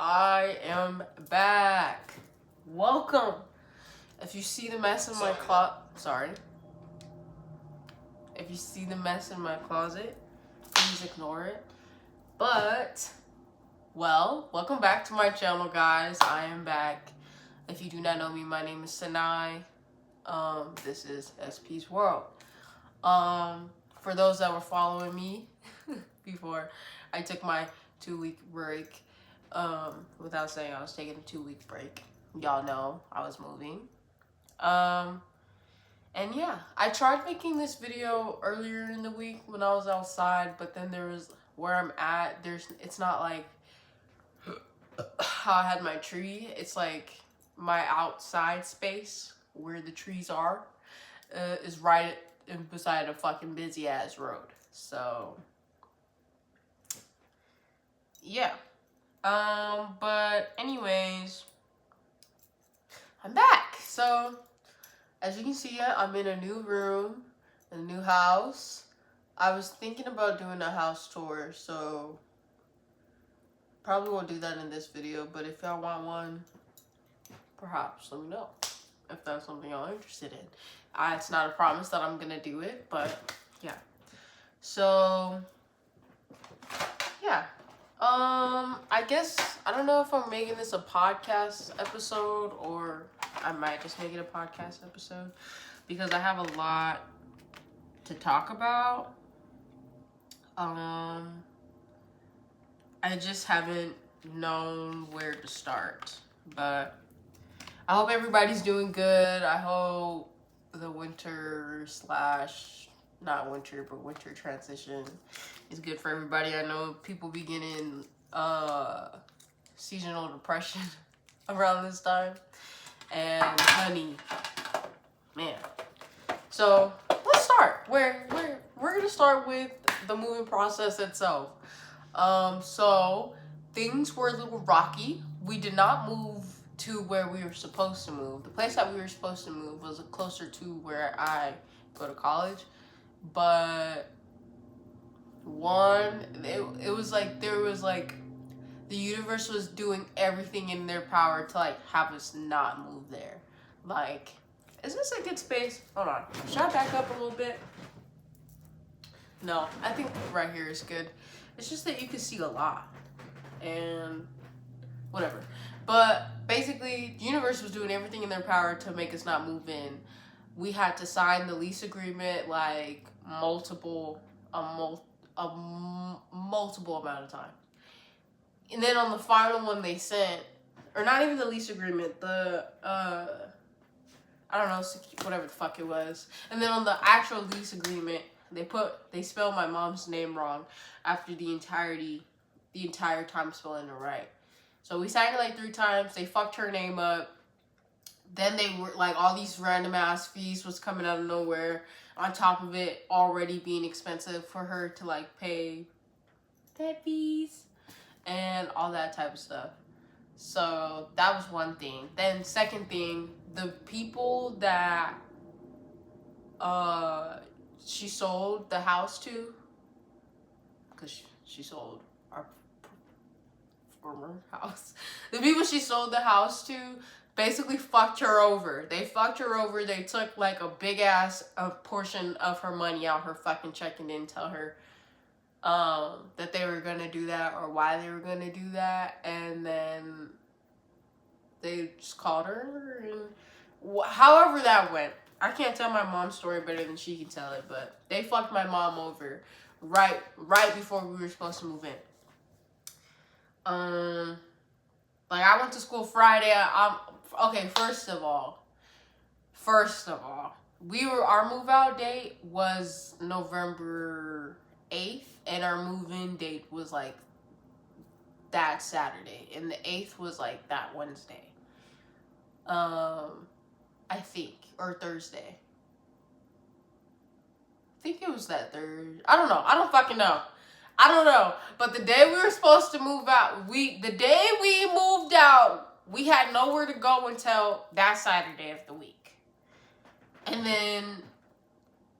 I am back. Welcome. If you see the mess in my If you see the mess in my closet, please ignore it. But, welcome back to my channel, guys. I am back. If you do not know me, my name is Sanai. This is SP's World. For those that were following me before I took my 2-week break, without saying I was taking a 2-week break. Y'all know I was moving. And yeah, I tried making this video earlier in the week when I was outside, but then there was where I'm at, it's not like how I had my tree. It's like my outside space where the trees are is right beside a fucking busy ass road. So yeah. But anyways, I'm back. So as you can see, I'm in a new room, a new house. I was thinking about doing a house tour, so probably won't do that in this video, but if y'all want one, perhaps let me know if that's something y'all are interested in. It's not a promise that I'm gonna do it, but yeah. So yeah. I guess, I don't know if I'm making this a podcast episode or I might just make it a podcast episode because I have a lot to talk about. I just haven't known where to start, but I hope everybody's doing good. I hope the winter transition is good for everybody. I know people be getting seasonal depression around this time. And honey, man. So let's start. We're gonna start with the moving process itself. So things were a little rocky. We did not move to where we were supposed to move. The place that we were supposed to move was closer to where I go to college, but it was like the universe was doing everything in their power to like have us not move there. Like, is this a good space? Hold on. Should I back up a little bit? No, I think right here is good. It's just that you can see a lot. And whatever. But basically, the universe was doing everything in their power to make us not move in. We had to sign the lease agreement like multiple amount of time. And then on the final one they sent, or not even the lease agreement, the I don't know, whatever the fuck it was. And then on the actual lease agreement, they spelled my mom's name wrong after the entire time spelling it right. So we signed it like 3 times. They fucked her name up. Then they were like, all these random ass fees was coming out of nowhere. On top of it already being expensive for her to like pay pet fees and all that type of stuff. So that was one thing. Then second thing, the people that she sold the house to, because she sold our former house. The people she sold the house to basically fucked her over. They fucked her over. They took like a big ass portion of her money out her fucking check and didn't tell her that they were gonna do that or why they were gonna do that. And then they just called her and however that went. I can't tell my mom's story better than she can tell it, but they fucked my mom over right before we were supposed to move in. Like I went to school Friday. First of all, our move out date was November 8th, and our move-in date was like that Saturday, and the 8th was like that Wednesday. I think, or Thursday. I think it was that Thursday. I don't know. I don't fucking know. I don't know. But the day we were supposed to move out, the day we moved out, we had nowhere to go until that Saturday of the week. And then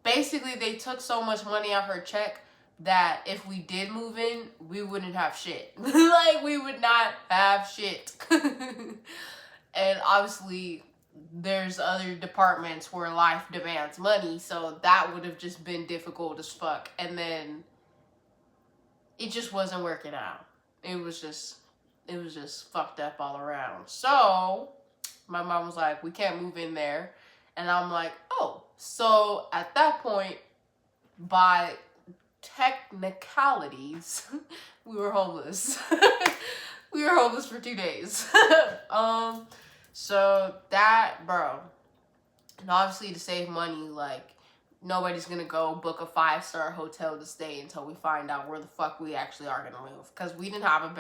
basically they took so much money out her check that if we did move in, we wouldn't have shit. Like, we would not have shit. And obviously, there's other departments where life demands money, so that would have just been difficult as fuck. And then it just wasn't working out. It was just fucked up all around. So my mom was like, we can't move in there. And I'm like, oh. So at that point, by technicalities, we were homeless. We were homeless for 2 days. So that, bro. And obviously to save money, like, nobody's gonna go book a 5-star hotel to stay until we find out where the fuck we actually are gonna live. Because we didn't have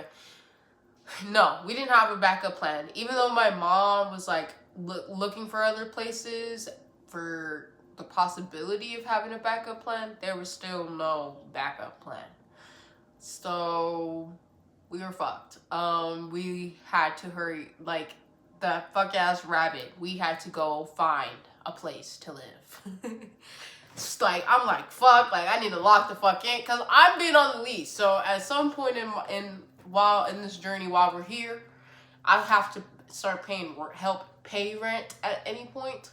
we didn't have a backup plan. Even though my mom was like looking for other places for the possibility of having a backup plan, there was still no backup plan. So we were fucked. We had to hurry, like the fuck ass rabbit. We had to go find a place to live. It's like, I'm like, fuck, like I need to lock the fuck in, because I'm being on the lease. So at some point in this journey, while we're here, I have to start help pay rent at any point.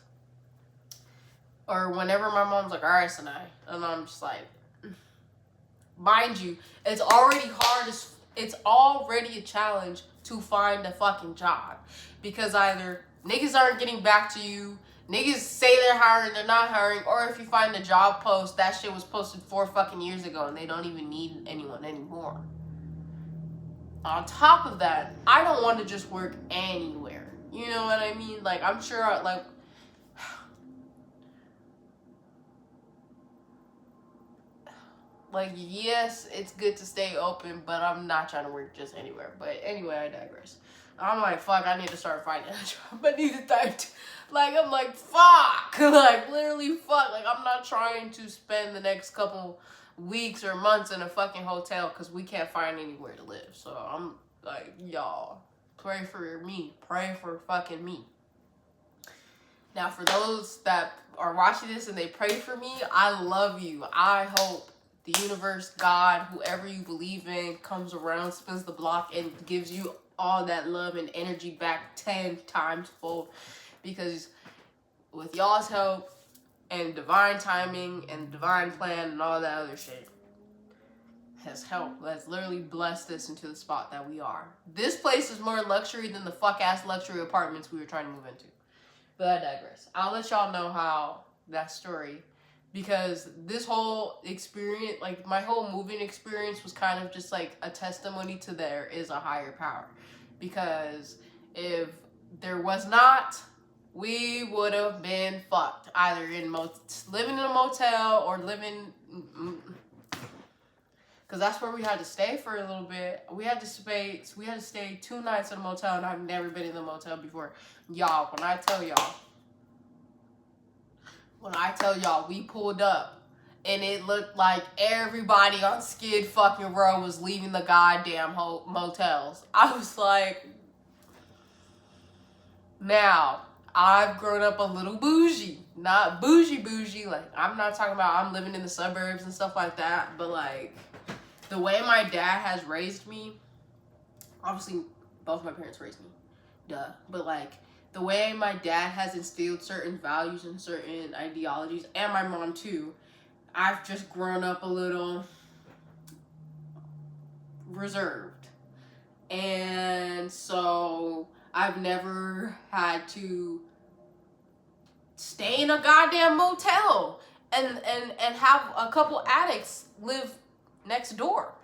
Or whenever my mom's like, all right, Sanai. And I'm just like, mind you, it's already a challenge to find a fucking job. Because either niggas aren't getting back to you, niggas say they're hiring, they're not hiring, or if you find a job post, that shit was posted 4 fucking years ago and they don't even need anyone anymore. On top of that, I don't want to just work anywhere. You know what I mean? Like, I'm sure, like, yes, it's good to stay open, but I'm not trying to work just anywhere. But anyway, I digress. I'm like, fuck, I need to start finding a job. I need to I'm like, fuck. Like, literally, fuck. Like, I'm not trying to spend the next couple weeks or months in a fucking hotel because we can't find anywhere to live. So I'm like, y'all, pray for me. Pray for fucking me. Now, for those that are watching this and they pray for me, I love you. I hope the universe, God, whoever you believe in, comes around, spins the block, and gives you all that love and energy back 10 times fold. Because with y'all's help and divine timing and divine plan and all that other shit has helped. Has literally blessed us into the spot that we are. This place is more luxury than the fuck-ass luxury apartments we were trying to move into. But I digress. I'll let y'all know how that story, because this whole experience, like my whole moving experience, was kind of just like a testimony to there is a higher power. Because if there was not, we would have been fucked. Either living in a motel or living, because that's where we had to stay for a little bit. We had to stay 2 nights in a motel, and I've never been in a motel before. Y'all, when I tell y'all, we pulled up, and it looked like everybody on Skid fucking Row was leaving the goddamn motels. I was like, now, I've grown up a little bougie. Not bougie, like, I'm not talking about I'm living in the suburbs and stuff like that, but, like, the way my dad has raised me, obviously, both my parents raised me, duh, but, like, the way my dad has instilled certain values and certain ideologies, and my mom too, I've just grown up a little reserved. And so I've never had to stay in a goddamn motel and have a couple addicts live next door.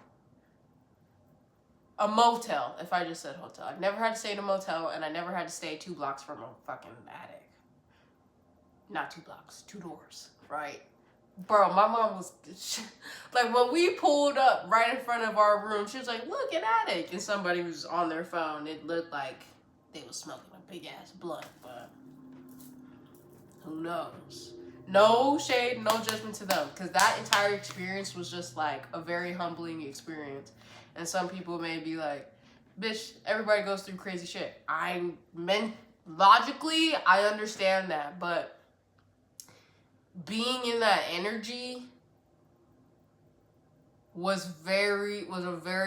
A motel, if I just said hotel. I've never had to stay in a motel, and I never had to stay 2 blocks from a fucking attic. Not 2 blocks, 2 doors, right? Bro, my mom was, like, when we pulled up right in front of our room, she was like, look, an attic. And somebody was on their phone. It looked like they was smoking a big-ass blunt, but who knows? No shade, no judgment to them, because that entire experience was just, like, a very humbling experience. And some people may be like, bitch, everybody goes through crazy shit. Logically, I understand that, but being in that energy was a very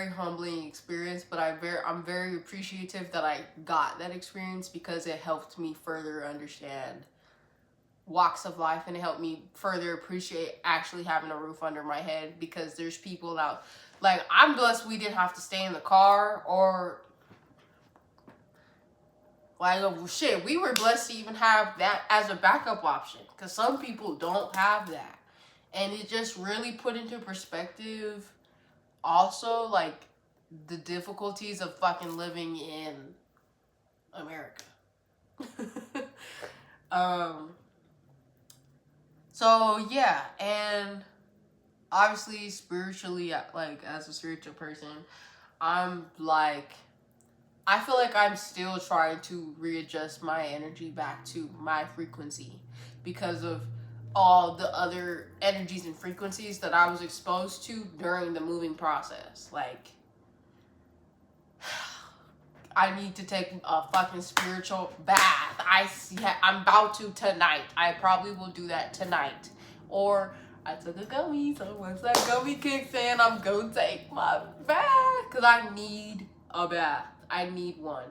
humbling experience, but I'm very appreciative that I got that experience because it helped me further understand walks of life, and it helped me further appreciate actually having a roof under my head, because there's people out, like, I'm blessed we didn't have to stay in the car, or like, oh, shit, we were blessed to even have that as a backup option, because some people don't have that. And it just really put into perspective also, like, the difficulties of fucking living in America. So yeah, and obviously spiritually, like, as a spiritual person, I'm like, I feel like I'm still trying to readjust my energy back to my frequency because of all the other energies and frequencies that I was exposed to during the moving process. Like, I need to take a fucking spiritual bath. I'm about to tonight. I probably will do that tonight. Or I took a gummy, so once that gummy kicks in, I'm gonna take my bath. Because I need a bath. I need one.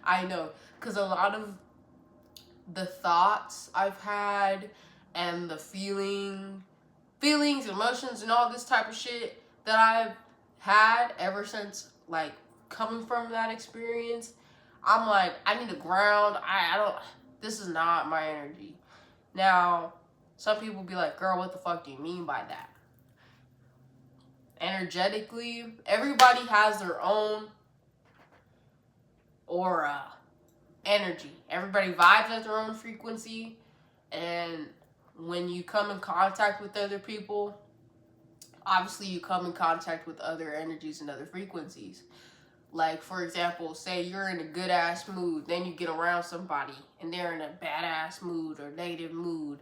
I know. Because a lot of the thoughts I've had and the feelings, emotions, and all this type of shit that I've had ever since, like, coming from that experience, I'm like, I need to ground. I don't, this is not my energy. Now, some people be like, girl, what the fuck do you mean by that? Energetically, everybody has their own aura, energy. Everybody vibes at their own frequency, and when you come in contact with other people, obviously you come in contact with other energies and other frequencies. Like, for example, say you're in a good ass mood, then you get around somebody and they're in a badass mood or negative mood.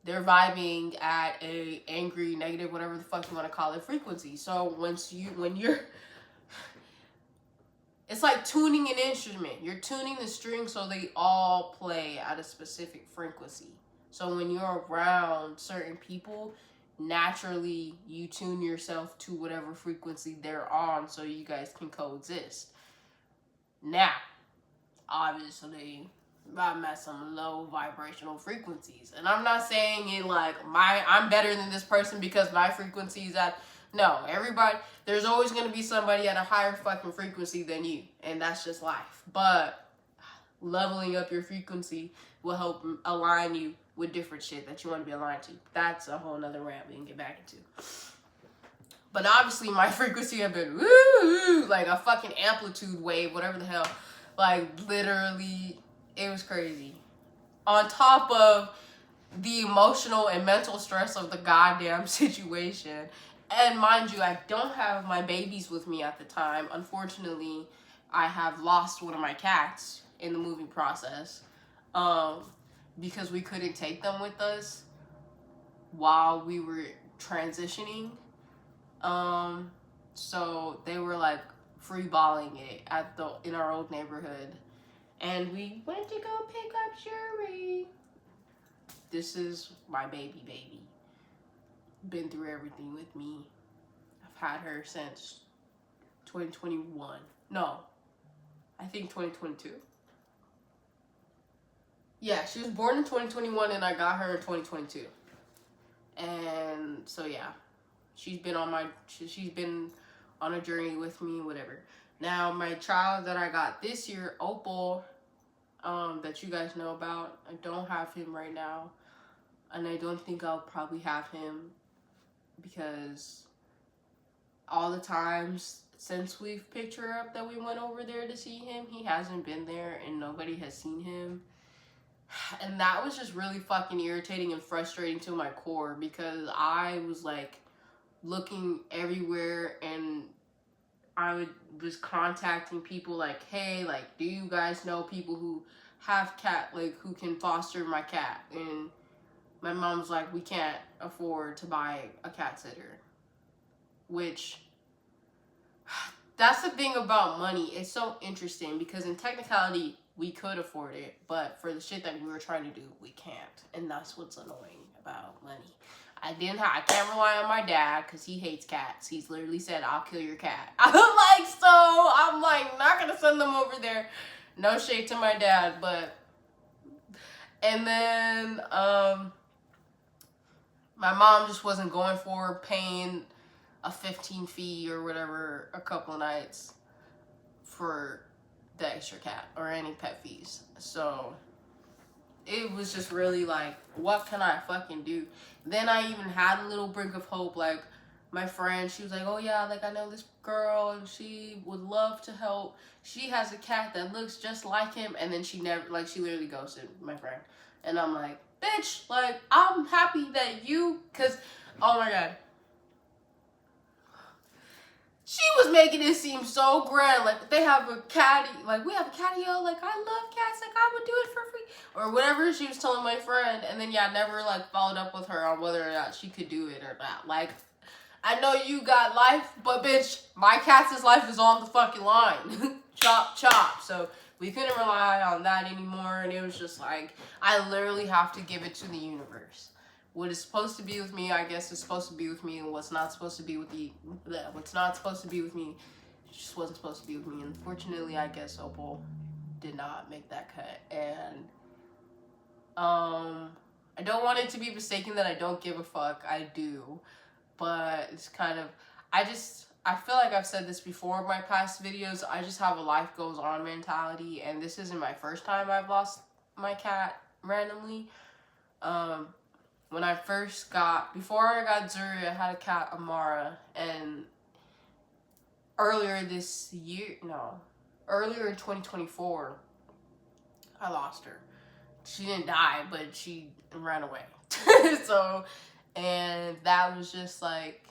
They're vibing at a angry, negative, whatever the fuck you want to call it, frequency. So when you're it's like tuning an instrument. You're tuning the strings so they all play at a specific frequency. So when you're around certain people, naturally you tune yourself to whatever frequency they're on so you guys can coexist. Now, obviously, I'm at some low vibrational frequencies. And I'm not saying it like I'm better than this person because my frequency is at, no, everybody, there's always going to be somebody at a higher fucking frequency than you. And that's just life. But leveling up your frequency will help align you with different shit that you want to be aligned to. That's a whole nother rant we can get back into. But obviously my frequency have been woo, like a fucking amplitude wave, whatever the hell. Like, literally, it was crazy. On top of the emotional and mental stress of the goddamn situation. And mind you, I don't have my babies with me at the time. Unfortunately, I have lost one of my cats in the moving process. Because we couldn't take them with us while we were transitioning. So they were like free balling it in our old neighborhood. And we went to go pick up Shuri. This is my baby. Been through everything with me. I've had her since 2021. No, I think 2022. Yeah, she was born in 2021 and I got her in 2022. And so yeah, she's been on a journey with me, whatever. Now, my child that I got this year, Opal, that you guys know about, I don't have him right now. And I don't think I'll probably have him because all the times since we've picked her up that we went over there to see him, he hasn't been there and nobody has seen him. And that was just really fucking irritating and frustrating to my core because I was like looking everywhere and I was contacting people like, hey, like, do you guys know people who have cat, like, who can foster my cat? And my mom's like, we can't afford to buy a cat sitter. Which, that's the thing about money. It's so interesting because in technicality, we could afford it. But for the shit that we were trying to do, we can't. And that's what's annoying about money. I can't rely on my dad because he hates cats. He's literally said, I'll kill your cat. I'm like, not gonna send them over there. No shade to my dad, but, and then, my mom just wasn't going for paying a 15 fee or whatever a couple of nights for the extra cat or any pet fees. So it was just really like, what can I fucking do? Then I even had a little brink of hope. Like, my friend, she was like, oh yeah, like, I know this girl and she would love to help. She has a cat that looks just like him. And then she never, like, she literally ghosted my friend. And I'm like, bitch, like, I'm happy that you, because, oh my God. She was making it seem so grand, like they have a caddy, like we have a catio, like I love cats, like I would do it for free, or whatever she was telling my friend, and then yeah, never like followed up with her on whether or not she could do it or not. Like, I know you got life, but bitch, my cat's life is on the fucking line. Chop, chop. So we couldn't rely on that anymore, and it was just like, I literally have to give it to the universe. What is supposed to be with me, I guess, is supposed to be with me, and what's not supposed to be with what's not supposed to be with me, just wasn't supposed to be with me. Unfortunately, I guess Opal did not make that cut, and I don't want it to be mistaken that I don't give a fuck. I do, but it's kind of, I feel like I've said this before in my past videos. I just have a life goes on mentality, and this isn't my first time I've lost my cat randomly. When I first before I got Zuri, I had a cat, Amara, and earlier in 2024, I lost her. She didn't die, but she ran away. So, and that was just like,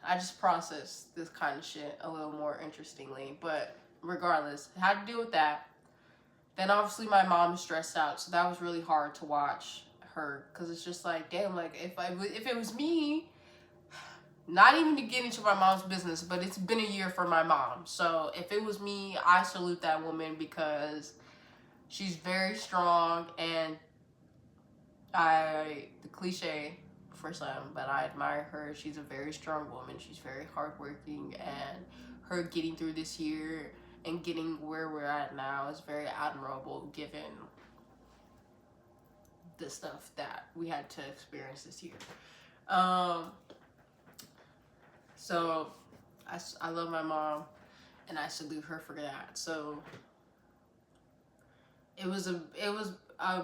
I just processed this kind of shit a little more interestingly, but regardless, I had to deal with that. Then obviously my mom is stressed out, so that was really hard to watch her, because it's just like, damn, like if it was me, not even to get into my mom's business, but it's been a year for my mom. So if it was me, I salute that woman, because she's very strong, and the cliche for some, but I admire her. She's a very strong woman. She's very hardworking, and her getting through this year and getting where we're at now is very admirable, given the stuff that we had to experience this year. So I love my mom, and I salute her for that. So it was a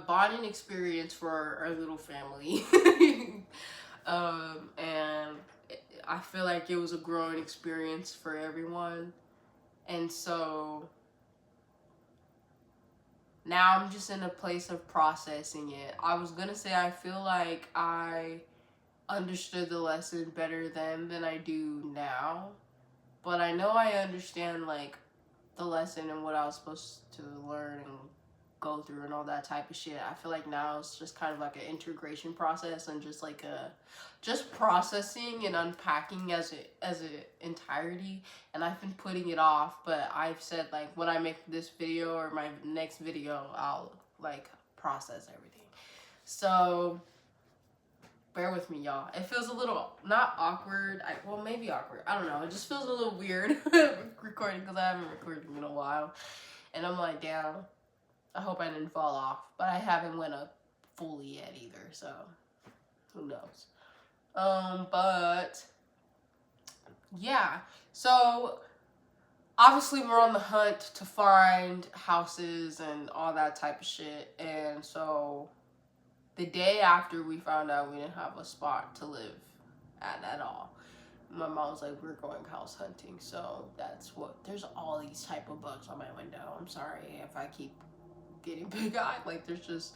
bonding experience for our little family. And I feel like it was a growing experience for everyone. And so now I'm just in a place of processing it. I was gonna say I feel like I understood the lesson better then than I do now. But I know I understand like the lesson and what I was supposed to learn and go through and all that type of shit. I feel like now it's just kind of like an integration process, and just like just processing and unpacking as an entirety. And I've been putting it off, but I've said like when I make this video or my next video, I'll like process everything. So bear with me, y'all. It feels a little not awkward. Well, maybe awkward. I don't know. It just feels a little weird recording, because I haven't recorded in a while, and I'm like, damn, I hope I didn't fall off, but I haven't went up fully yet either, so who knows. But yeah, so obviously we're on the hunt to find houses and all that type of shit, and so the day after we found out we didn't have a spot to live at all, my mom was like, we're going house hunting. So that's what, there's all these type of bugs on my window. I'm sorry if I keep getting big eyed, like there's just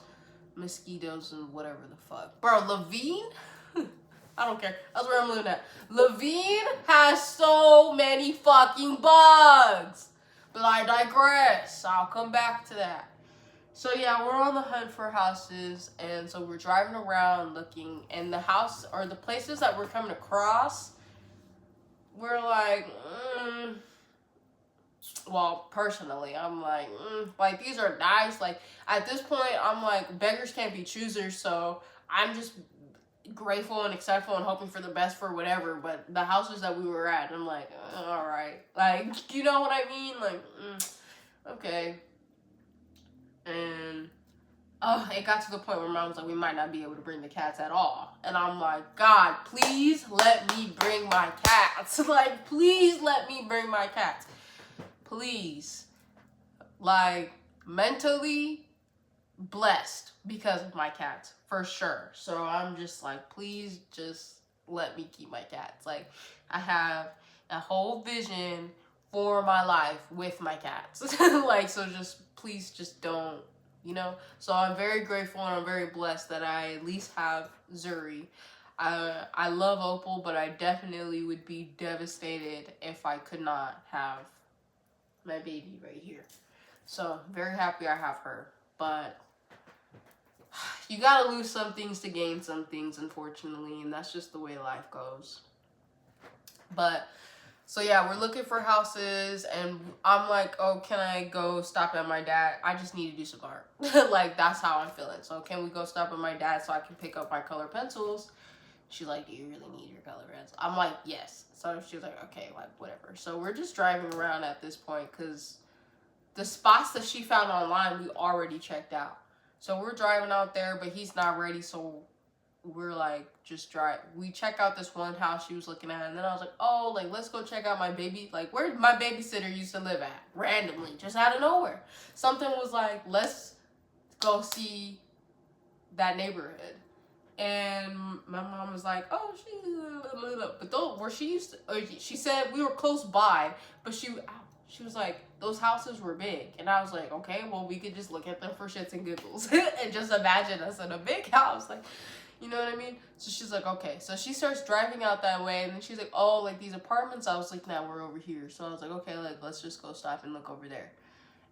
mosquitoes and whatever the fuck. Bro, Levine, I don't care, that's where I'm living at. Levine has so many fucking bugs, but I digress. I'll come back to that. So yeah, we're on the hunt for houses, and so we're driving around looking, and the house or the places that we're coming across, we're like, well, personally, I'm like these are nice. Like at this point, I'm like, beggars can't be choosers, so I'm just grateful and acceptful and hoping for the best for whatever. But the houses that we were at, I'm like, all right, like, you know what I mean? Like, okay. And it got to the point where Mom was like, we might not be able to bring the cats at all. And I'm like, God, please let me bring my cats. Like, please let me bring my cats. Please. Like, mentally blessed because of my cats, for sure. So I'm just like, please just let me keep my cats. Like, I have a whole vision for my life with my cats. Like, so just, please just don't, you know? So I'm very grateful and I'm very blessed that I at least have Zuri. I love Opal, but I definitely would be devastated if I could not have my baby right here. So very happy I have her. But you gotta lose some things to gain some things, unfortunately, and that's just the way life goes. But so yeah, we're looking for houses, and I'm like, oh, can I go stop at my dad? I just need to do some art. Like, that's how I'm feeling. So can we go stop at my dad so I can pick up my color pencils? She's like, do you really need your color pencils? I'm like, yes. So she was like, okay, like, whatever. So we're just driving around at this point because the spots that she found online, we already checked out. So we're driving out there, but he's not ready, so we're like, just drive. We check out this one house she was looking at, and then I was like, oh, like, let's go check out my baby, like, where my babysitter used to live at, randomly, just out of nowhere. Something was like, let's go see that neighborhood. And my mom was like, oh, but though, where she used to, she said we were close by, but she was like, those houses were big. And I was like, okay, well, we could just look at them for shits and giggles and just imagine us in a big house. Like, you know what I mean? So she's like, okay. So she starts driving out that way. And then she's like, oh, like these apartments I was looking at were over here. So I was like, okay, like, let's just go stop and look over there.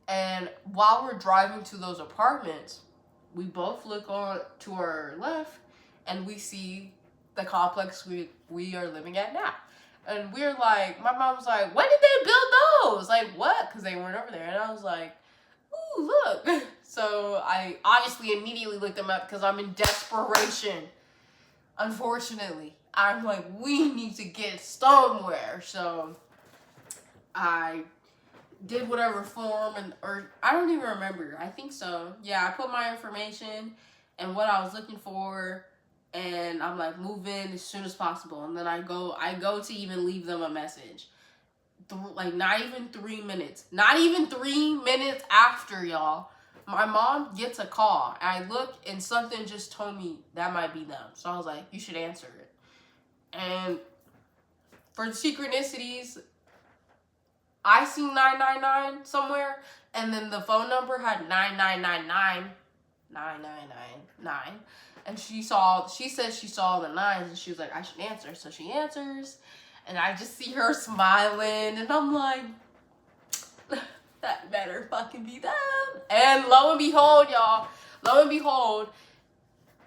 And while we're driving to those apartments, we both look on to our left and we see the complex we are living at now. And we're like, my mom was like, when did they build those? Like, what? Because they weren't over there. And I was like, ooh, look. So I obviously immediately looked them up because I'm in desperation. Unfortunately, I'm like, we need to get somewhere. So I did whatever form, or I don't even remember. I think so. Yeah, I put my information and what I was looking for. And I'm like, move in as soon as possible. And then I go to even leave them a message. Like, not even 3 minutes. Not even 3 minutes after, y'all, my mom gets a call. And I look, and something just told me that might be them. So I was like, you should answer it. And for synchronicities, I see 999 somewhere. And then the phone number had 9999. 9999. And she said she saw the nines, and she was like, I should answer. So she answers, and I just see her smiling, and I'm like, that better fucking be them. And lo and behold, y'all,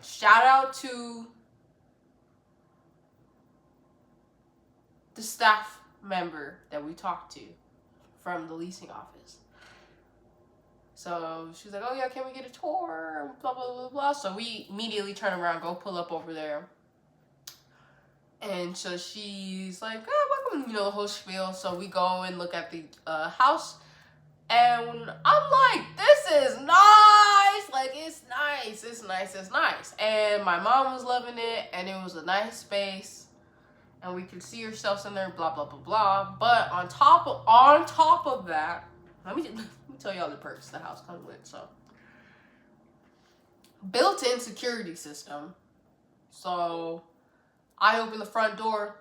shout out to the staff member that we talked to from the leasing office. So she's like, oh yeah, can we get a tour? Blah, blah, blah, blah. So we immediately turn around, go pull up over there. And so she's like, oh, welcome, the whole spiel. So we go and look at the house. And I'm like, this is nice. Like, it's nice. And my mom was loving it. And it was a nice space. And we could see ourselves in there, blah, blah, blah, blah. But on top of that, let me tell y'all the perks the house comes with. So, built-in security system. So I open the front door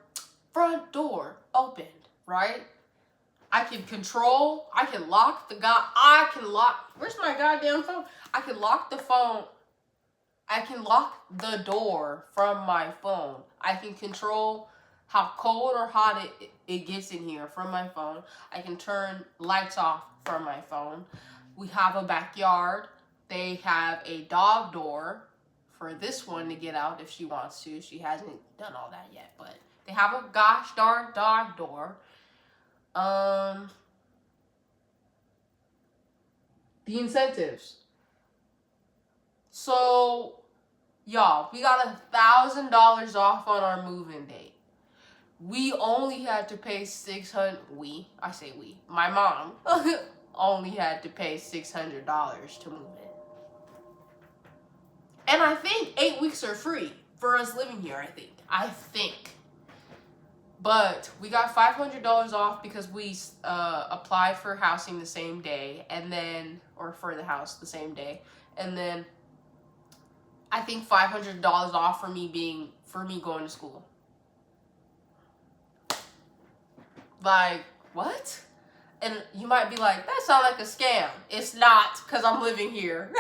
opened, right? I can lock where's my goddamn phone? I can lock the phone. I can lock the door from my phone. I can control how cold or hot it gets in here from my phone. I can turn lights off from my phone. We have a backyard. They have a dog door for this one to get out if she wants to. She hasn't done all that yet, but they have a gosh darn dog door. The incentives. So Y'all, we got $1,000 off on our move-in date. We only had to pay $600. I say we. My mom only had to pay $600 to move in. And I think 8 weeks are free for us living here. I think. But we got $500 off because we applied for housing the same day, and then, or for the house the same day, and then I think $500 off for me going to school. Like, what? And you might be like, that sounds like a scam. It's not, because I'm living here.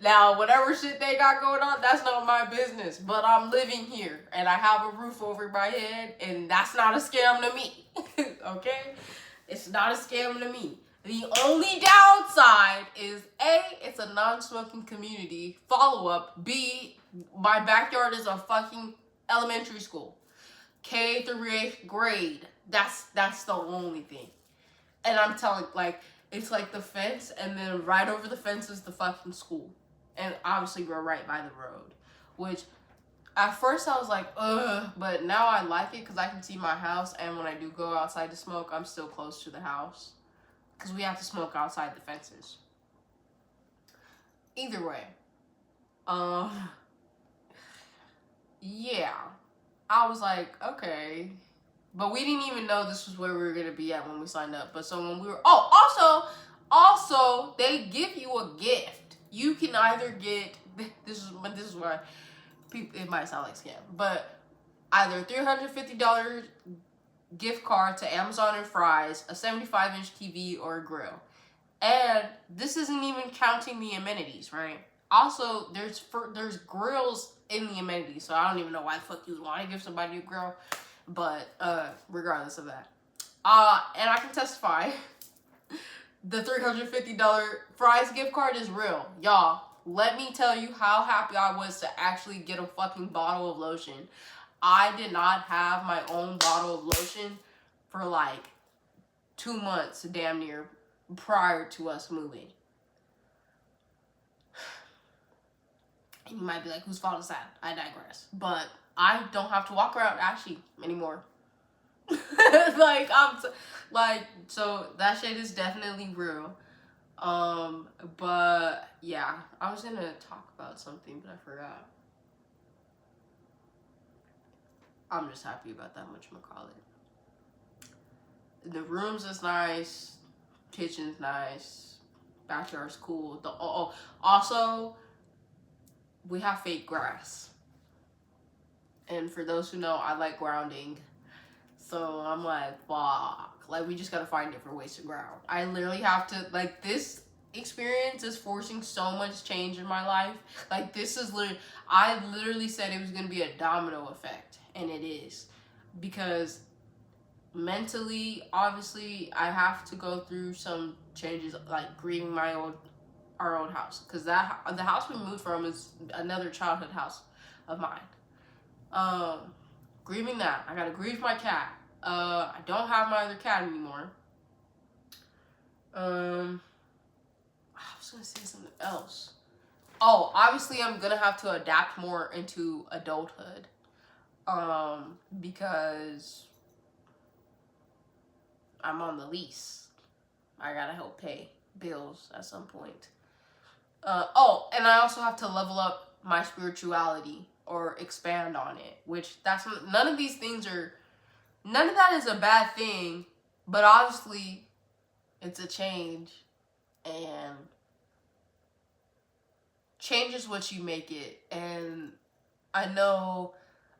Now, whatever shit they got going on, that's not my business. But I'm living here, and I have a roof over my head, and that's not a scam to me. Okay? It's not a scam to me. The only downside is, A, it's a non-smoking community. Follow-up. B, my backyard is a fucking elementary school. K through 8th grade. That's the only thing. And I'm telling, like, it's like the fence, and then right over the fence is the fucking school. And obviously we're right by the road. Which, at first I was like, ugh, but now I like it because I can see my house, and when I do go outside to smoke, I'm still close to the house. Because we have to smoke outside the fences. Either way. Yeah. I was like, okay. But we didn't even know this was where we were going to be at when we signed up. But so when we were... Oh, also, they give you a gift. You can either get... This is why it might sound like scam. But either $350 gift card to Amazon and Fry's, a 75-inch TV, or a grill. And this isn't even counting the amenities, right? Also, there's grills in the amenities. So I don't even know why the fuck you would want to give somebody a grill. But regardless of that, and I can testify, the $350 Fry's gift card is real. Y'all, let me tell you how happy I was to actually get a fucking bottle of lotion. I did not have my own bottle of lotion for like 2 months, damn near, prior to us moving. And you might be like, whose fault is that? I digress. But I don't have to walk around ashy anymore. So that shit is definitely real. But yeah, I was gonna talk about something, but I forgot. I'm just happy about that whatchamacallit. The rooms is nice, kitchen's nice, backyard's cool. Also, we have fake grass. And for those who know, I like grounding. So I'm like, fuck. Like, we just gotta find different ways to ground. I literally have to, like, this experience is forcing so much change in my life. Like, this is literally, I literally said it was gonna be a domino effect. And it is. Because mentally, obviously, I have to go through some changes, like grieving our old house. Because the house we moved from is another childhood house of mine. Grieving that. I gotta grieve my cat. I don't have my other cat anymore. I was gonna say something else. Oh, obviously I'm gonna have to adapt more into adulthood. Because I'm on the lease. I gotta help pay bills at some point. And I also have to level up my spirituality or expand on it, which none of that is a bad thing, but obviously it's a change, and change is what you make it. And I know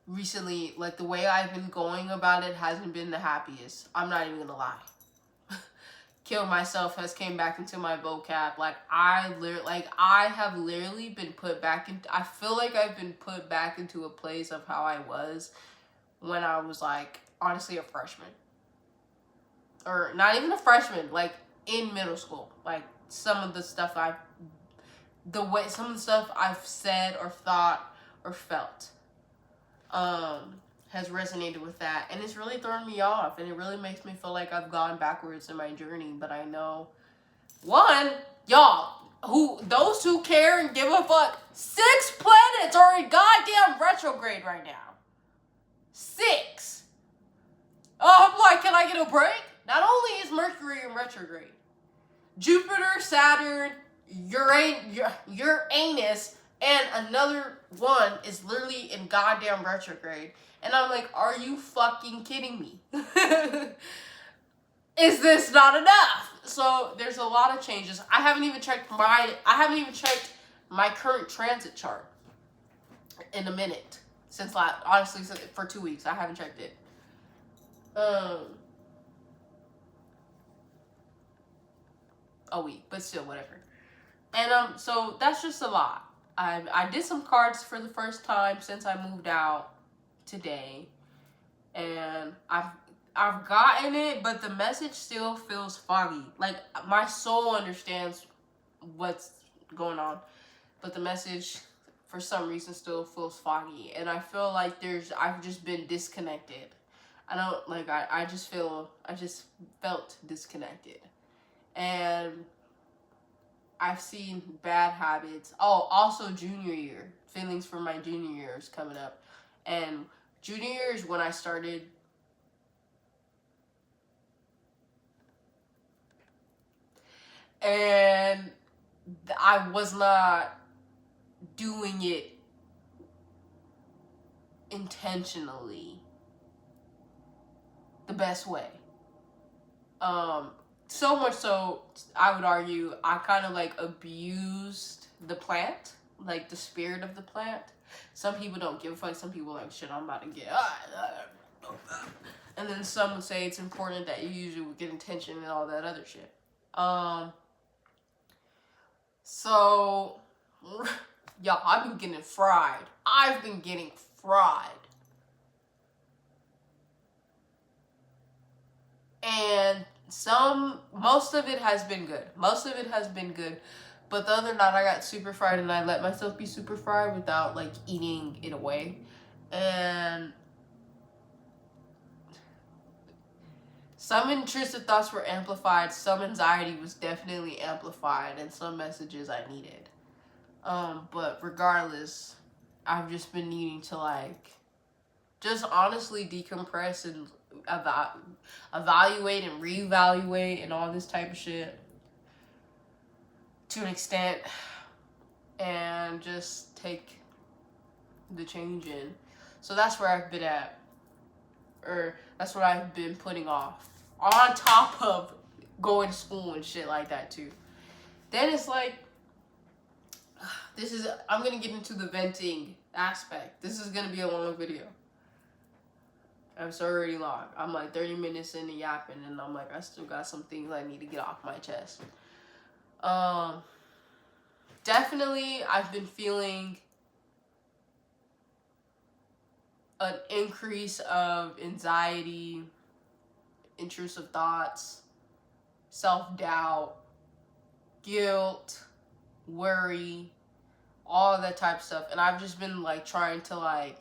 recently, like, the way I've been going about it hasn't been the happiest. I'm not even gonna lie. Kill myself has came back into my vocab. Like, I have literally been put back into, I feel like I've been put back into a place of how I was when I was, like, honestly a freshman. Or not even a freshman, like, in middle school. Like, some of the stuff I've said or thought or felt has resonated with that, and it's really thrown me off, and it really makes me feel like I've gone backwards in my journey. But I know, y'all, those who care and give a fuck. 6 planets are in goddamn retrograde right now. 6. Oh, I'm like, can I get a break? Not only is Mercury in retrograde, Jupiter, Saturn, Uranus, and another one is literally in goddamn retrograde. And I'm like, are you fucking kidding me? Is this not enough? So there's a lot of changes. I haven't even checked my current transit chart in a minute. Honestly, for 2 weeks. I haven't checked it. A week, but still, whatever. And so that's just a lot. I did some cards for the first time since I moved out today, and I've gotten it, but the message still feels foggy. Like, my soul understands what's going on, but the message for some reason still feels foggy, and I feel like I've just been disconnected. I just felt disconnected. And I've seen bad habits. Oh, also junior year. Feelings for my junior year is coming up. And junior year is when I started and I was not doing it intentionally the best way. So much so, I would argue, I kind of like abused the plant, like the spirit of the plant. Some people don't give a fuck. Some people are like, shit, I'm about to get. And then some would say it's important that you usually would get attention and all that other shit. So, y'all, I've been getting fried. And most of it has been good. But the other night I got super fried, and I let myself be super fried without like eating it away. And some intrusive thoughts were amplified, some anxiety was definitely amplified, and some messages I needed. But regardless, I've just been needing to like just honestly decompress and evaluate and reevaluate and all this type of shit to an extent, and just take the change in. So that's where I've been at, or that's what I've been putting off, on top of going to school and shit like that too. Then it's like, I'm gonna get into the venting aspect. This is gonna be a long video. I'm so already long. I'm like 30 minutes into yapping, and I'm like, I still got some things I need to get off my chest. Definitely, I've been feeling an increase of anxiety, intrusive thoughts, self-doubt, guilt, worry, all that type of stuff. And I've just been like trying to like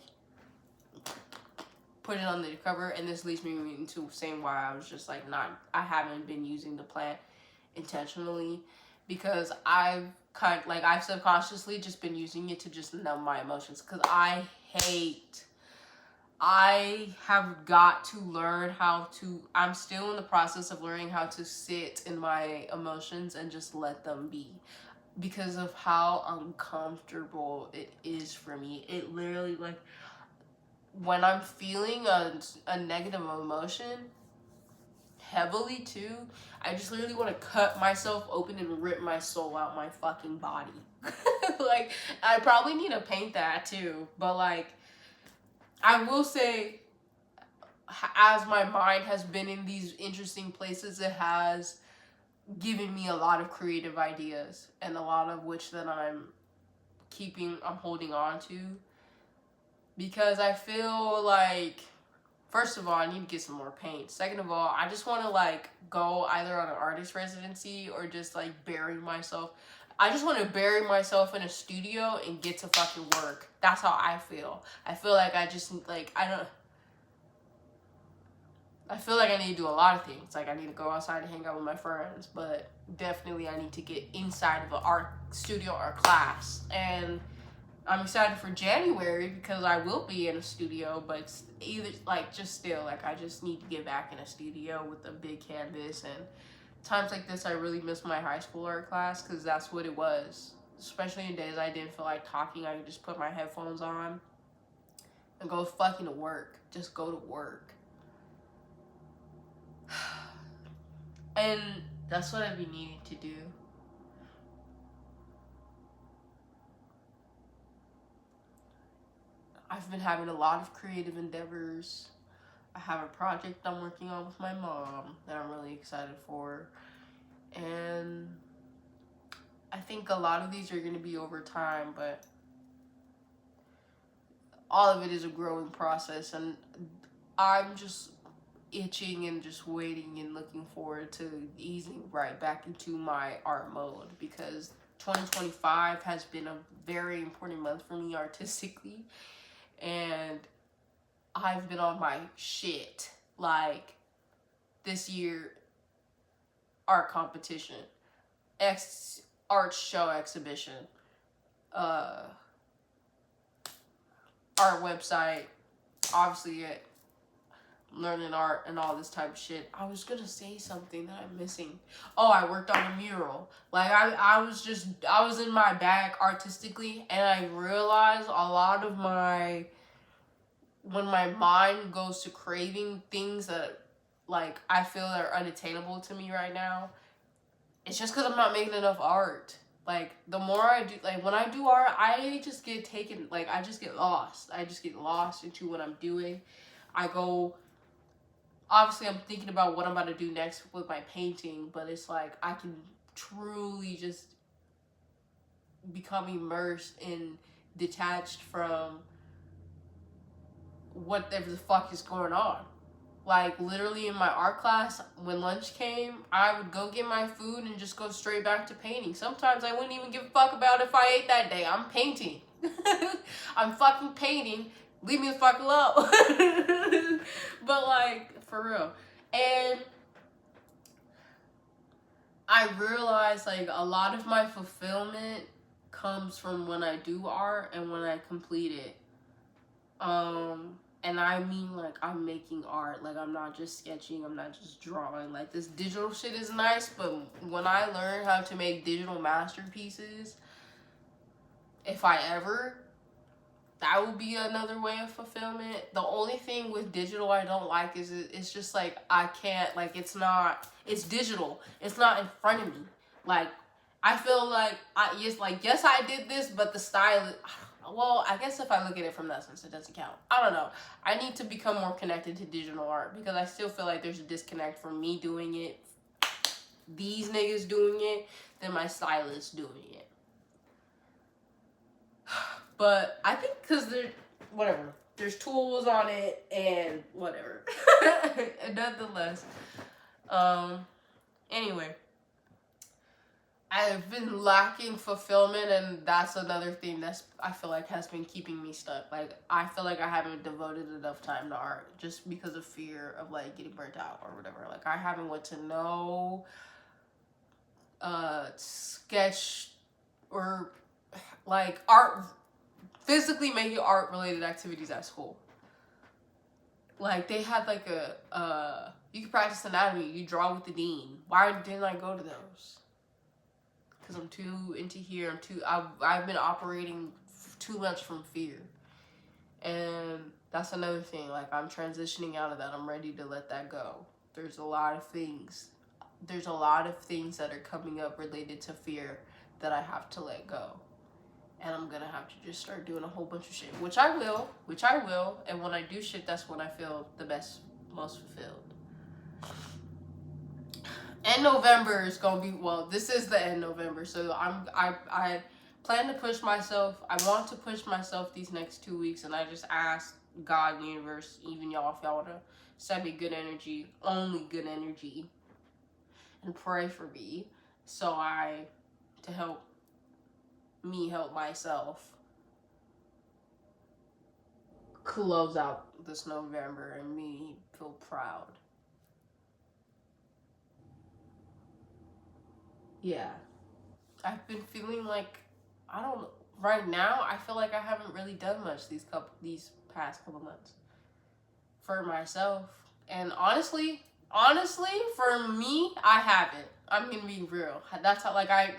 put it under the cover, and this leads me into saying why I was just like I haven't been using the plant intentionally, because I've subconsciously just been using it to just numb my emotions, because I have got to learn I'm still in the process of learning how to sit in my emotions and just let them be, because of how uncomfortable it is for me. It literally, like, when I'm feeling a negative emotion heavily too, I just literally want to cut myself open and rip my soul out my fucking body. Like, I probably need to paint that too, but like, I will say, as my mind has been in these interesting places, it has given me a lot of creative ideas, and a lot of which that I'm holding on to. Because I feel like, first of all, I need to get some more paint. Second of all, I just want to like go either on an artist residency or just like bury myself. I just want to bury myself in a studio and get to fucking work. That's how I feel. I feel like I just like, I feel like I need to do a lot of things. Like I need to go outside and hang out with my friends, but definitely I need to get inside of an art studio or class. And I'm excited for January because I will be in a studio, but it's either like just still like I just need to get back in a studio with a big canvas. And times like this I really miss my high school art class because that's what it was. Especially in days I didn't feel like talking, I could just put my headphones on and go fucking to work. Just go to work. And that's what I've been needing to do. I've been having a lot of creative endeavors. I have a project I'm working on with my mom that I'm really excited for. And I think a lot of these are going to be over time, but all of it is a growing process. And I'm just itching and just waiting and looking forward to easing right back into my art mode because 2025 has been a very important month for me artistically, and I've been on my shit. Like this year, art competition, art show exhibition, art website, obviously learning art and all this type of shit. I was gonna say something that I'm missing. Oh, I worked on a mural. Like I was in my bag artistically, and I realized a lot of when my mind goes to craving things that like I feel are unattainable to me right now, it's just because I'm not making enough art. Like the more I do, like when I do art, I just get taken, like I just get lost. I just get lost into what I'm doing. I go, obviously I'm thinking about what I'm about to do next with my painting, but it's like I can truly just become immersed and detached from whatever the fuck is going on. Like literally in my art class, when lunch came, I would go get my food and just go straight back to painting. Sometimes I wouldn't even give a fuck about if I ate that day. I'm painting. I'm fucking painting. Leave me the fuck alone. But like, for real. And I realized like a lot of my fulfillment comes from when I do art and when I complete it. And I mean like I'm making art, like I'm not just sketching, I'm not just drawing. Like this digital shit is nice, but when I learn how to make digital masterpieces, if I ever, that would be another way of fulfillment. The only thing with digital I don't like is it's just like I can't, like it's digital, it's not in front of me. Like I feel like yes I did this, but the style, well, I guess if I look at it from that sense, it doesn't count. I don't know. I need to become more connected to digital art because I still feel like there's a disconnect from me doing it, these niggas doing it, than my stylist doing it. But I think because there's tools on it and whatever. And nonetheless, anyway. I've been lacking fulfillment, and that's another thing that's I feel like has been keeping me stuck. Like I feel like I haven't devoted enough time to art just because of fear of like getting burnt out or whatever. Like I haven't went to no sketch or like art, physically making art related activities at school. Like they had like you can practice anatomy, you draw with the dean. Why didn't I go to those? Because I'm too into here. I've been operating too much from fear. And that's another thing. Like, I'm transitioning out of that. I'm ready to let that go. There's a lot of things that are coming up related to fear that I have to let go. And I'm going to have to just start doing a whole bunch of shit. Which I will. And when I do shit, that's when I feel the best, most fulfilled. End November is gonna be, well, this is the end November, so I plan to push myself. I want to push myself these next 2 weeks, and I just ask God, universe, even y'all, if y'all wanna send me good energy, only good energy, and pray for me, to help me help myself close out this November and me feel proud yeah, I've been feeling like, I don't know, right now I feel like I haven't really done much these past couple months for myself. And honestly, for me, I haven't. I'm gonna be real. That's how, like, I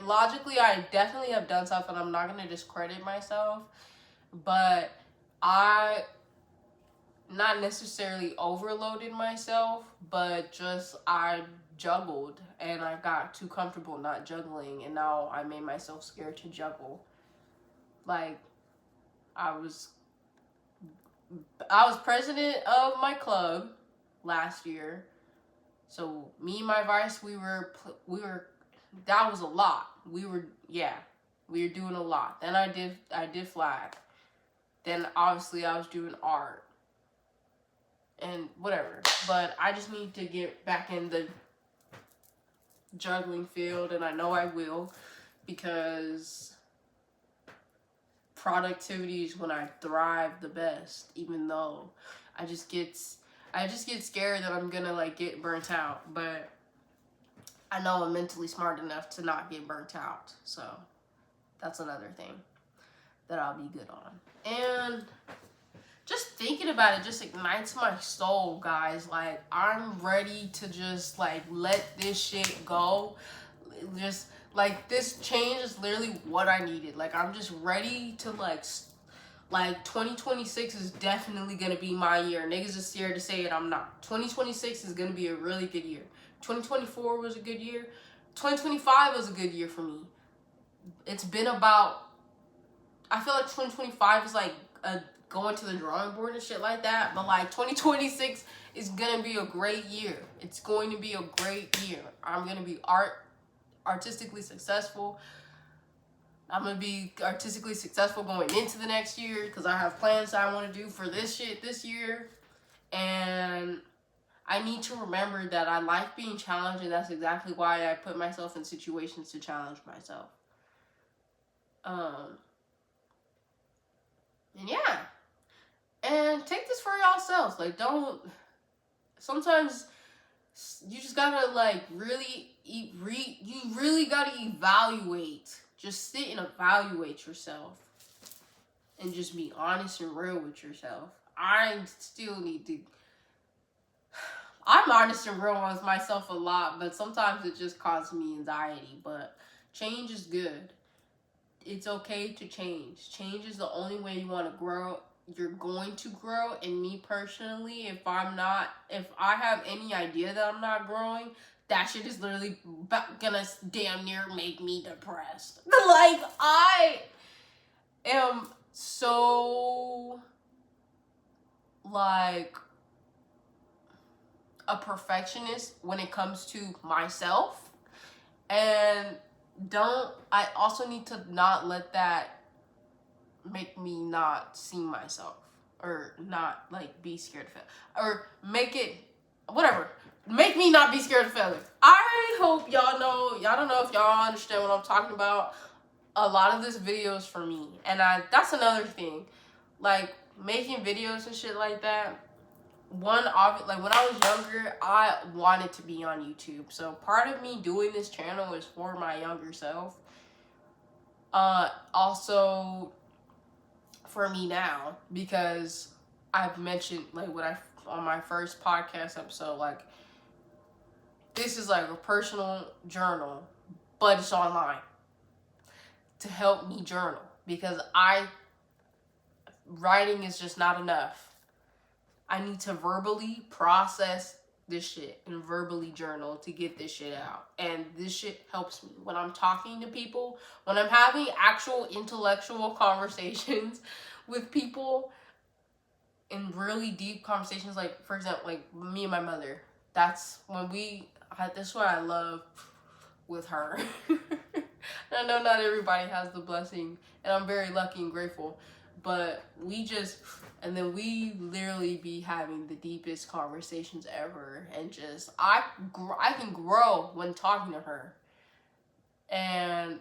definitely have done stuff, and I'm not gonna discredit myself, but I not necessarily overloaded myself, but just I juggled and I got too comfortable not juggling, and now I made myself scared to juggle. Like, I was president of my club last year. So me and my vice, we were that was a lot. We were doing a lot. Then I did flag. Then obviously I was doing art and whatever. But I just need to get back in the juggling field, and I know I will, because productivity is when I thrive the best, even though I just get scared that I'm gonna like get burnt out, but I know I'm mentally smart enough to not get burnt out. So that's another thing that I'll be good on. And just thinking about it just ignites my soul, guys. Like, I'm ready to just like let this shit go. Just like, this change is literally what I needed. Like, I'm just ready to like 2026 is definitely gonna be my year. Niggas is scared to say it, I'm not. 2026 is gonna be a really good year. 2024 was a good year. 2025 was a good year for me. It's been about, I feel like 2025 is like going to the drawing board and shit like that, but like 2026 is gonna be a great year. It's going to be a great year. I'm gonna be artistically successful. I'm gonna be artistically successful going into the next year, because I have plans that I want to do for this shit this year. And I need to remember that I like being challenged, and that's exactly why I put myself in situations to challenge myself. And yeah. And take this for yourselves. Like, don't, sometimes you just gotta like really you really gotta evaluate. Just sit and evaluate yourself, and just be honest and real with yourself. I'm honest and real with myself a lot, but sometimes it just causes me anxiety. But change is good. It's okay to change. Change is the only way you want to grow. You're going to grow. And me personally, if I have any idea that I'm not growing, that shit is literally gonna damn near make me depressed. Like, I am so like a perfectionist when it comes to myself, and I also need to not let that make me not see myself, or not like be scared of failure, or make me not be scared of failure. I hope y'all know. Y'all don't know if y'all understand what I'm talking about. A lot of this video is for me, and that's another thing, like making videos and shit like that. Like when I was younger, I wanted to be on YouTube. So part of me doing this channel is for my younger self. Also for me now, because I've mentioned, like, on my first podcast episode, like, this is like a personal journal, but it's online to help me journal, because writing is just not enough. I need to verbally process this shit and verbally journal to get this shit out. And this shit helps me when I'm talking to people, when I'm having actual intellectual conversations with people, in really deep conversations. Like, for example, like me and my mother. That's when this is what I love with her. I know not everybody has the blessing, and I'm very lucky and grateful. But we literally be having the deepest conversations ever, and just I can grow when talking to her, and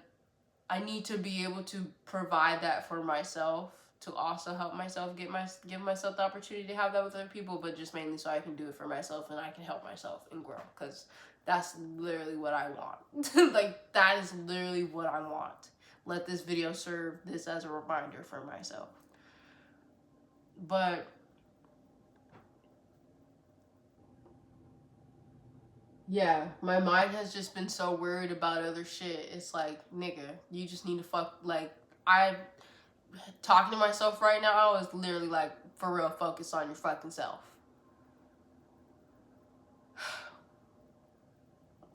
I need to be able to provide that for myself, to also help myself give myself the opportunity to have that with other people, but just mainly so I can do it for myself and I can help myself and grow, because That's literally what I want. Like, that is literally what I want. Let this video serve this as a reminder for myself. But yeah, my mind has just been so worried about other shit. It's like, nigga, you just need to fuck, like, I'm talking to myself right now is literally like, for real, focus on your fucking self.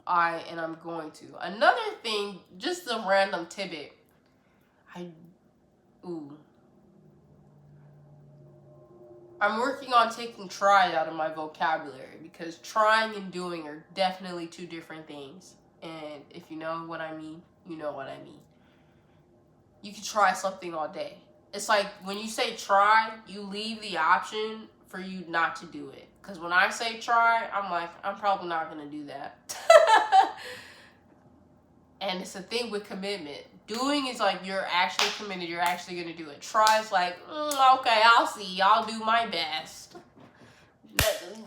I'm going to. Another thing, just a random tidbit. I'm working on taking try out of my vocabulary because trying and doing are definitely two different things. And if you know what I mean, you know what I mean. You can try something all day. It's like when you say try, you leave the option for you not to do it. Because when I say try, I'm like, I'm probably not going to do that. And it's a thing with commitment. Doing is like you're actually committed. You're actually going to do it. Try is like, okay, I'll see. I'll do my best.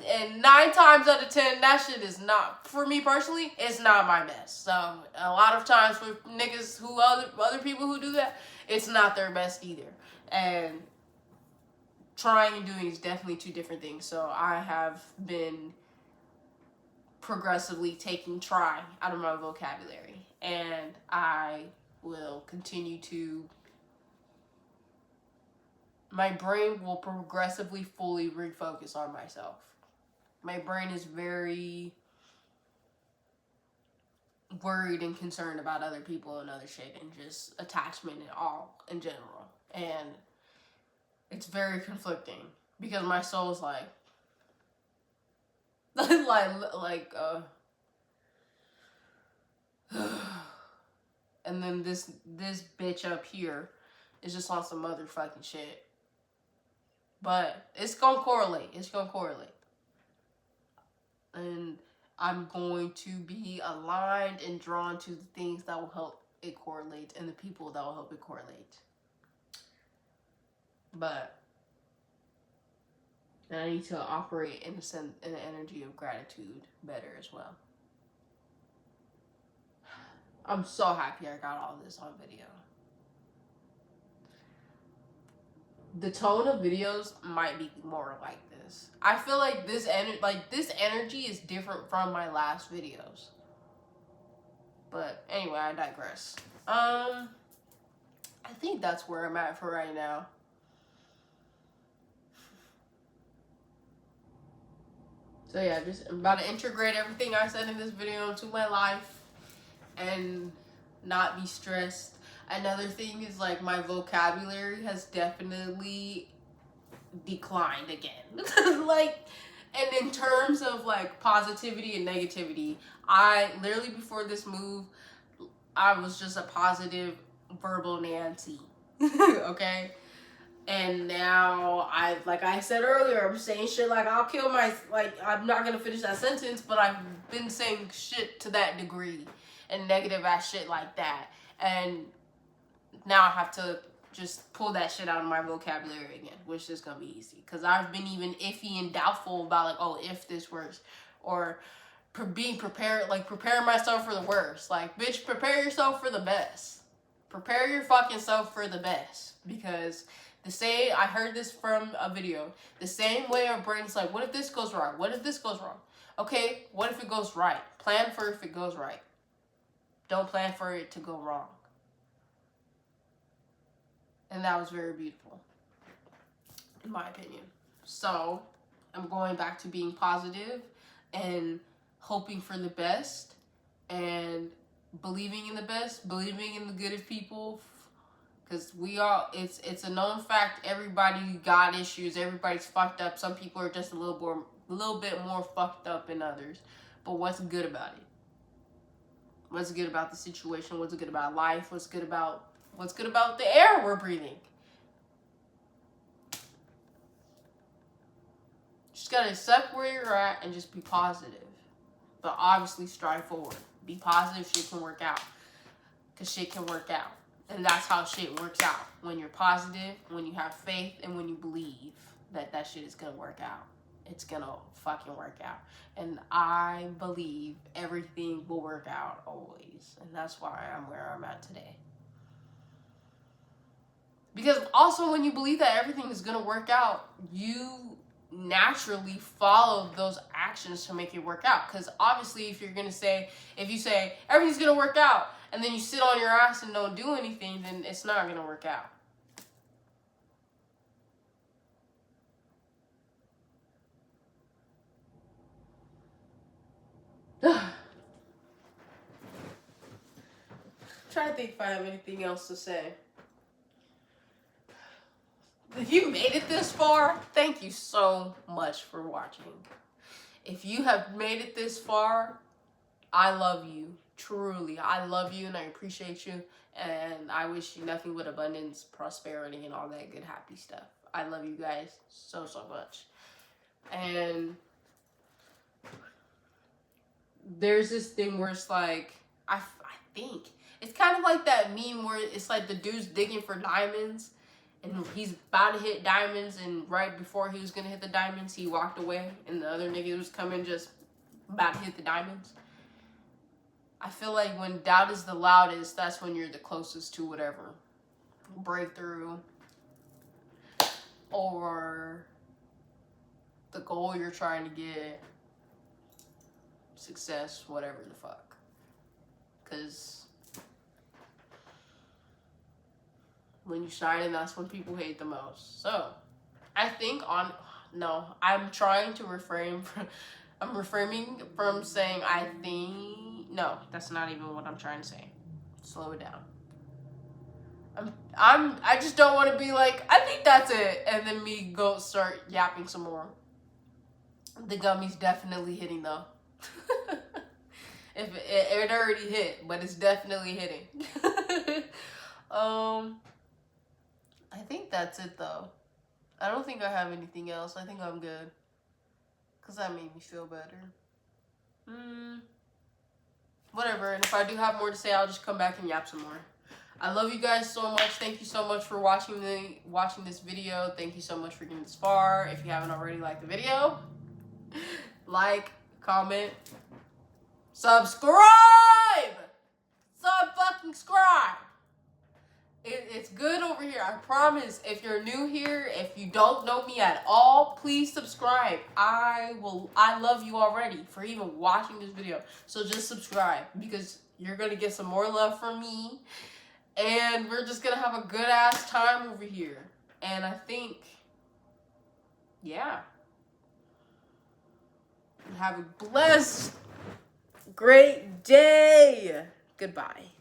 And 9 times out of 10, that shit is not, for me personally, it's not my best. So a lot of times for niggas who other people who do that, it's not their best either. And trying and doing is definitely two different things. So I have been progressively taking try out of my vocabulary. And I will continue to, my brain will progressively fully refocus on myself. My brain is very worried and concerned about other people and other shit and just attachment and all in general. And it's very conflicting because my soul's like, and then this bitch up here is just on some motherfucking shit. But it's gonna correlate. It's gonna correlate. And I'm going to be aligned and drawn to the things that will help it correlate and the people that will help it correlate. But I need to operate in an energy of gratitude better as well. I'm so happy I got all this on video. The tone of videos might be more like this. I feel like this energy is different from my last videos. But anyway, I digress. I think that's where I'm at for right now. So yeah, I'm about to integrate everything I said in this video into my life and not be stressed. Another thing is like my vocabulary has definitely declined again. Like, and in terms of like positivity and negativity, I literally before this move, I was just a positive verbal Nancy. Okay? And now like I said earlier, I'm saying shit like I'll kill I'm not gonna finish that sentence, but I've been saying shit to that degree and negative ass shit like that. And now I have to just pull that shit out of my vocabulary again, which is gonna be easy. Cause I've been even iffy and doubtful about like, oh, if this works, or being prepared, like preparing myself for the worst. Like, bitch, prepare yourself for the best. Prepare your fucking self for the best. Because I heard this from a video, the same way our brain's like, what if this goes wrong? What if this goes wrong? Okay, what if it goes right? Plan for if it goes right. Don't plan for it to go wrong. And that was very beautiful, in my opinion. So, I'm going back to being positive and hoping for the best and believing in the best, believing in the good of people. Because it's a known fact, everybody got issues, everybody's fucked up. Some people are just a little bit more fucked up than others. But what's good about it? What's good about the situation? What's good about life? What's good about the air we're breathing? Just gotta accept where you're at and just be positive. But obviously strive forward. Be positive, shit can work out. Because shit can work out. And that's how shit works out. When you're positive, when you have faith, and when you believe that shit is gonna work out. it's gonna fucking work out. And I believe everything will work out always. And that's why I'm where I'm at today. Because also when you believe that everything is gonna work out, you naturally follow those actions to make it work out. Because obviously if you say everything's gonna work out and then you sit on your ass and don't do anything, then it's not gonna work out. Trying to think if I have anything else to say. If you made it this far, thank you so much for watching. If you have made it this far, I love you. Truly, I love you and I appreciate you. And I wish you nothing but abundance, prosperity, and all that good, happy stuff. I love you guys so, so much. And there's this thing where it's like, I think it's kind of like that meme where it's like the dude's digging for diamonds and he's about to hit diamonds, and right before he was gonna hit the diamonds, he walked away and the other nigga was coming just about to hit the diamonds. I feel like when doubt is the loudest, that's when you're the closest to whatever breakthrough or the goal you're trying to get, success, whatever the fuck. Because when you shine, and that's when people hate the most. So I think I'm trying to refrain from saying I think. No, that's not even what I'm trying to say. Slow it down. I just don't want to be like, I think that's it, and then me go start yapping some more. The gummy's definitely hitting though. If it already hit, but it's definitely hitting. I think that's it though. I don't think I have anything else. I think I'm good. Cause that made me feel better. Whatever. And if I do have more to say, I'll just come back and yap some more. I love you guys so much. Thank you so much for watching this video. Thank you so much for getting this far. If you haven't already liked the video, like, comment, subscribe. Subscribe. It's good over here. I promise. If you're new here, if you don't know me at all, please subscribe. I love you already for even watching this video. So just subscribe, because you're going to get some more love from me. And we're just going to have a good ass time over here. And I think, yeah. Have a blessed, great day. Goodbye.